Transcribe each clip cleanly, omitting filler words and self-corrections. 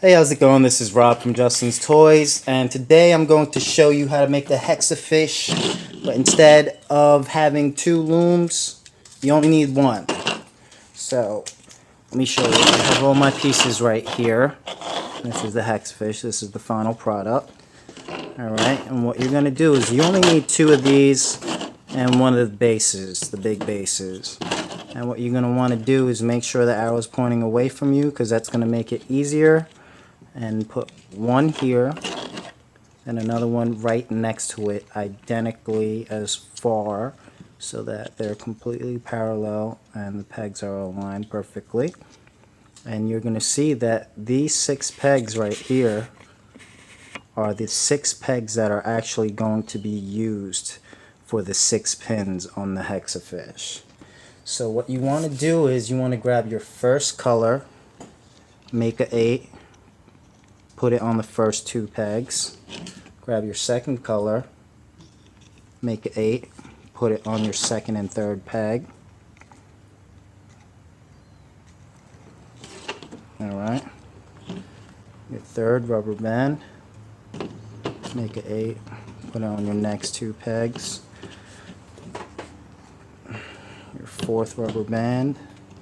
Hey, how's it going? This is Rob from Justin's Toys, and today I'm going to show you how to make the HEXAFISH, but instead of having two looms, you only need one. So, let me show you. I have all my pieces right here. This is the HEXAFISH. This is the final product. Alright, and what you're going to do is you only need two of these and one of the bases, the big bases. And what you're going to want to do is make sure the arrow is pointing away from you, because that's going to make it easier. And put one here and another one right next to it, identically as far, so that they're completely parallel and the pegs are aligned perfectly. And you're going to see that these 6 pegs right here are the 6 pegs that are actually going to be used for the 6 pins on the HEXAFISH. So what you want to do is you want to grab your first color, make a 8, put it on the first 2 pegs. Grab your second color, make an 8, put it on your second and third peg. Alright. Your third rubber band, make an 8, put it on your next 2 pegs. Your fourth rubber band,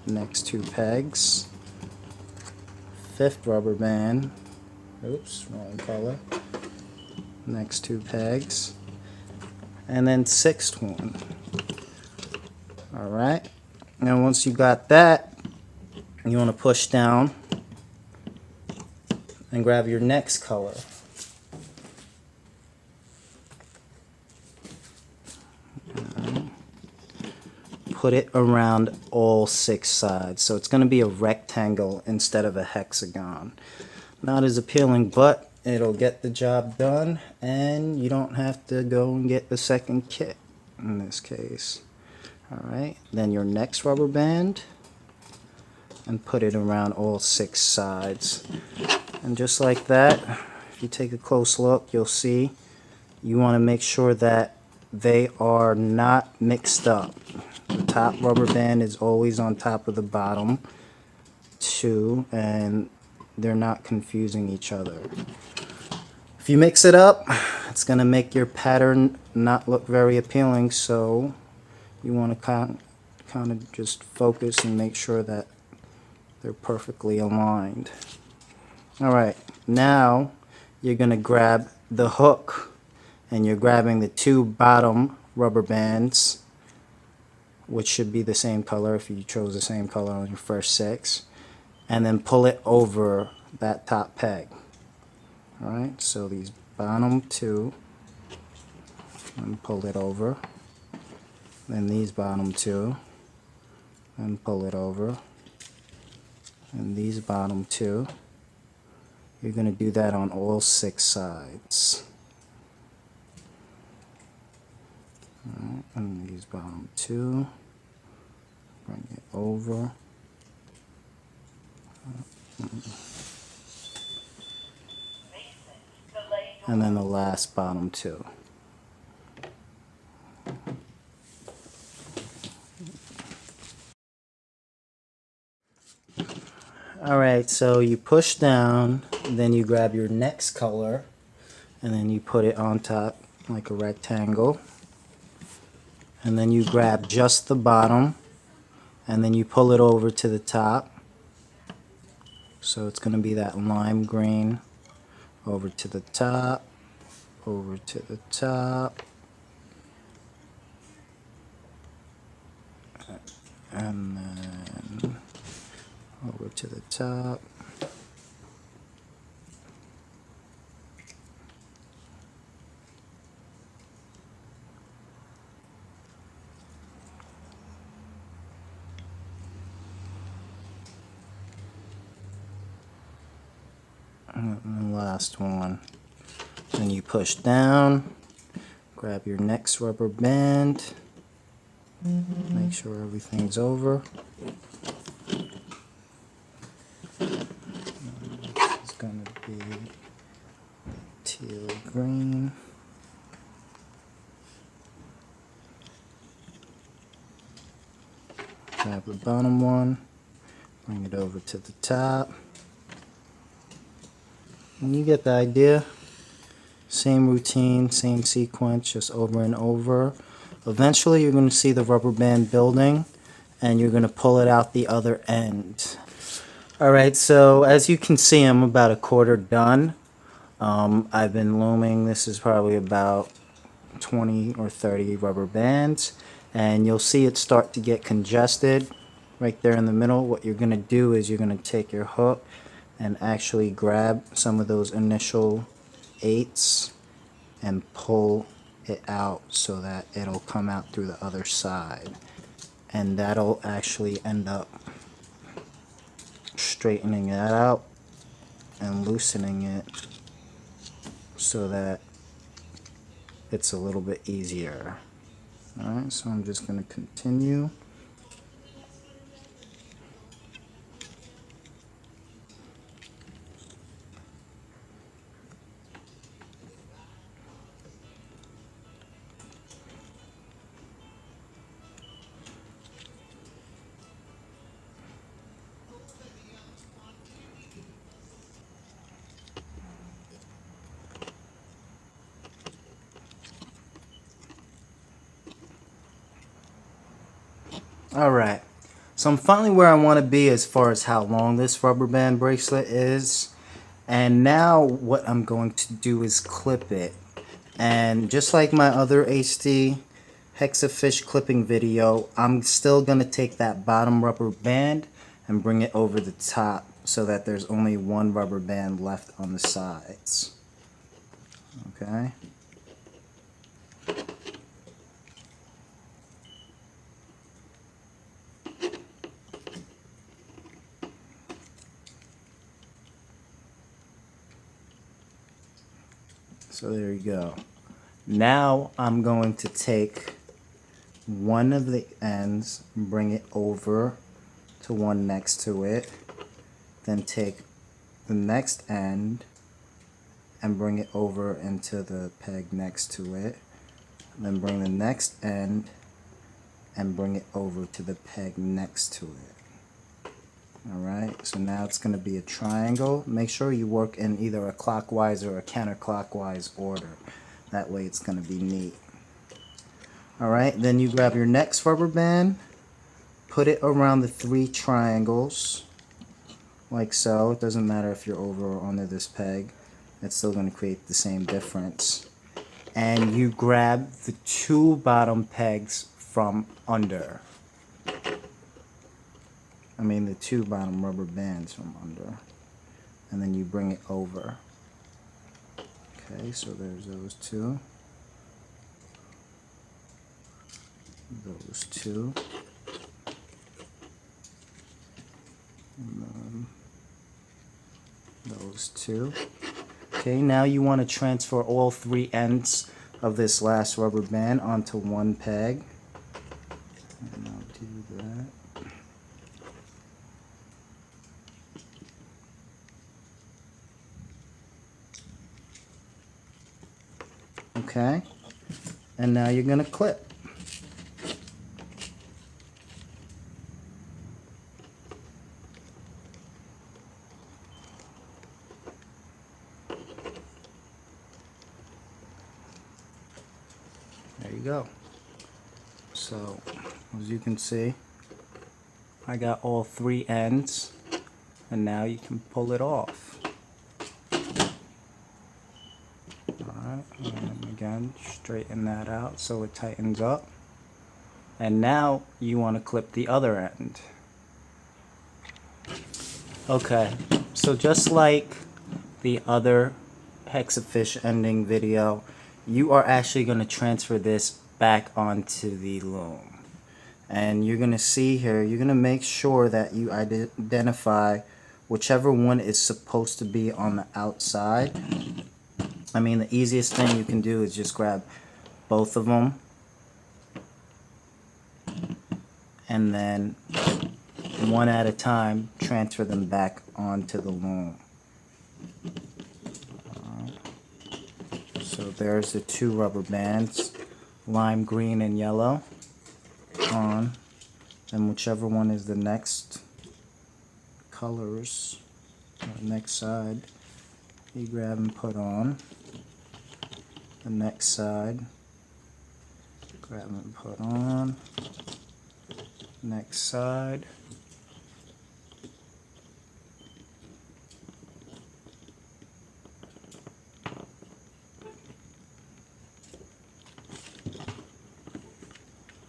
next 2 pegs. Fifth rubber band, oops, wrong color, next 2 pegs. And then sixth one. Alright. Now once you got that, you want to push down and grab your next color. Put it around all 6 sides. So it's going to be a rectangle instead of a hexagon. Not as appealing, but it'll get the job done, and you don't have to go and get the second kit in this case. Alright, then your next rubber band, and put it around all 6 sides. And just like that, if you take a close look, you'll see you want to make sure that they are not mixed up. The top rubber band is always on top of the bottom 2, and they're not confusing each other. If you mix it up, it's going to make your pattern not look very appealing, so you want to kind of just focus and make sure that they're perfectly aligned. Alright, now you're going to grab the hook, and you're grabbing the 2 bottom rubber bands, which should be the same color if you chose the same color on your first 6, and then pull it over that top peg. Alright, so these bottom 2, and pull it over, then these bottom 2, and pull it over, and these bottom 2. You're going to do that on all 6 sides. Alright, and these bottom 2, bring it over. And then the last bottom 2. Alright, so you push down, then you grab your next color, and then you put it on top like a rectangle. And then you grab just the bottom, and then you pull it over to the top. So it's going to be that lime green, over to the top, over to the top, and then over to the top. And the last one. Then you push down, grab your next rubber band, make sure everything's over. It's going to be teal green. Grab the bottom one, bring it over to the top. And you get the idea. Same routine, same sequence, just over and over. Eventually you're going to see the rubber band building, and you're going to pull it out the other end. Alright, so as you can see, I'm about a quarter done. I've been looming. This is probably about 20 or 30 rubber bands, and you'll see it start to get congested right there in the middle. What you're going to do is you're going to take your hook and actually grab some of those initial 8s and pull it out so that it'll come out through the other side, and that'll actually end up straightening that out and loosening it so that it's a little bit easier. Alright, so I'm just going to continue. Alright, so I'm finally where I want to be as far as how long this rubber band bracelet is. And now what I'm going to do is clip it. And just like my other HD HEXAFISH clipping video, I'm still going to take that bottom rubber band and bring it over the top so that there's only one rubber band left on the sides. Okay. So there you go. Now I'm going to take one of the ends, bring it over to one next to it, then take the next end and bring it over into the peg next to it, then bring the next end and bring it over to the peg next to it. Alright, so now it's going to be a triangle. Make sure you work in either a clockwise or a counterclockwise order. That way it's going to be neat. Alright, then you grab your next rubber band, put it around the 3 triangles, like so. It doesn't matter if you're over or under this peg. It's still going to create the same difference. And you grab the 2 bottom pegs from under. The 2 bottom rubber bands from under, and then you bring it over. Okay, so there's those 2, those 2, and then those 2. Okay, now you want to transfer all 3 ends of this last rubber band onto one peg, and I'll do that. Okay, and now you're going to clip. There you go. So, as you can see, I got all 3 ends, and now you can pull it off. And again, straighten that out so it tightens up. And now you want to clip the other end. Okay, so just like the other HEXAFISH ending video, you are actually going to transfer this back onto the loom. And you're going to see here, you're going to make sure that you identify whichever one is supposed to be on the outside. The easiest thing you can do is just grab both of them and then one at a time transfer them back onto the loom. So there's the 2 rubber bands, lime green and yellow on, and whichever one is the next colors, or next side, you grab and put on. The next side, grab and put on. Next side.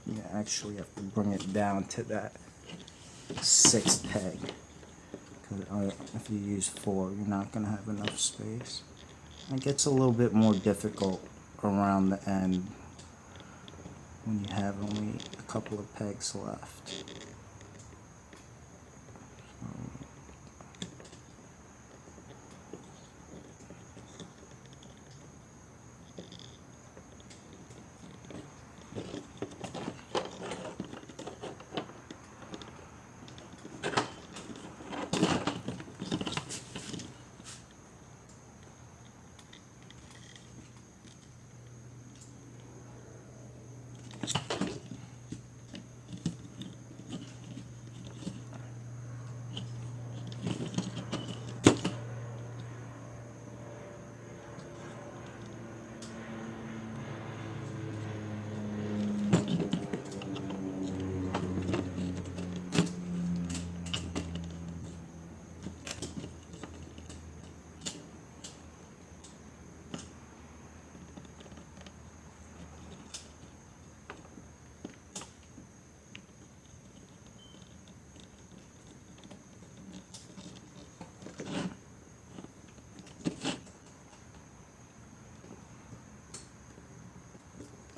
You actually have to bring it down to that 6th peg. Because if you use 4, you're not going to have enough space. It gets a little bit more difficult around the end when you have only a couple of pegs left.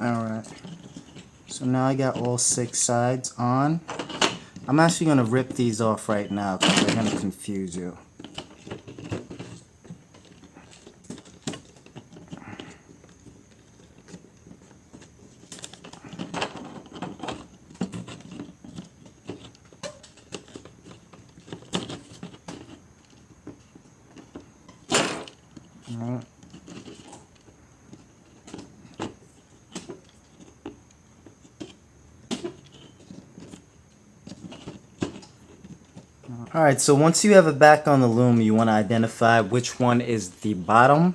Alright, so now I got all 6 sides on. I'm actually going to rip these off right now because they're going to confuse you. Alright. Alright, so once you have it back on the loom, you want to identify which one is the bottom.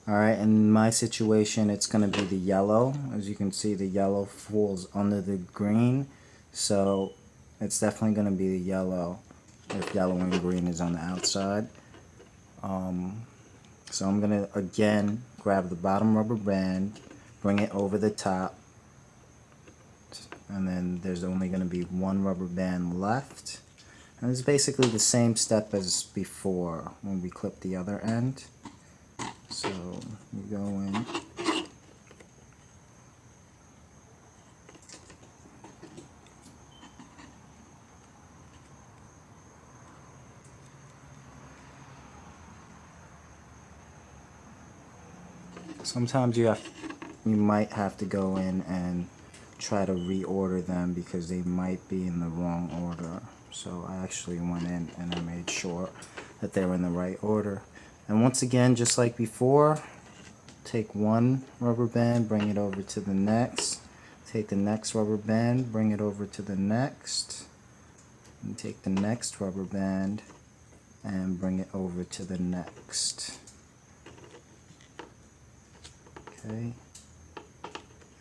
Alright, in my situation, it's going to be the yellow. As you can see, the yellow falls under the green. So it's definitely going to be the yellow if yellow and green is on the outside. So I'm going to, again, grab the bottom rubber band, bring it over the top. And then there's only going to be one rubber band left. And it's basically the same step as before when we clip the other end. So you go in. Sometimes you might have to go in and try to reorder them because they might be in the wrong order. So I actually went in and I made sure that they were in the right order. And once again, just like before, take one rubber band, bring it over to the next. Take the next rubber band, bring it over to the next. And take the next rubber band and bring it over to the next. Okay.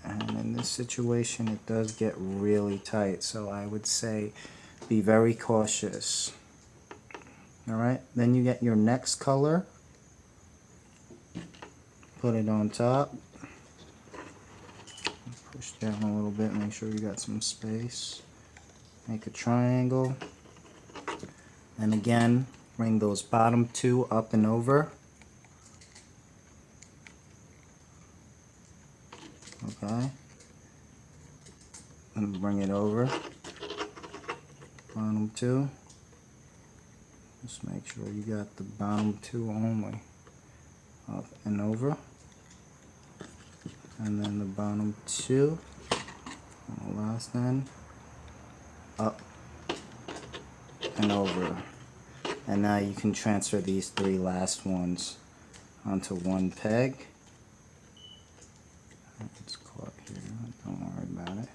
And in this situation, it does get really tight, so I would say be very cautious. Alright, then you get your next color, put it on top, push down a little bit, make sure you got some space, make a triangle, and again, bring those bottom 2 up and over. Okay, and bring it over, bottom 2, just make sure you got the bottom 2 only, up and over, and then the bottom 2 on the last end, up and over. And now you can transfer these 3 last ones onto one peg. It's caught here, don't worry about it.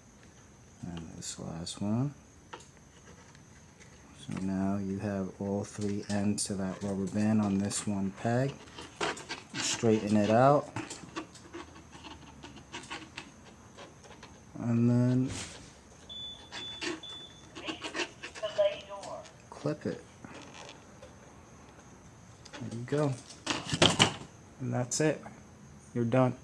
And this last one. So now you have all 3 ends to that rubber band on this one peg. Straighten it out. And then clip it. There you go. And that's it. You're done.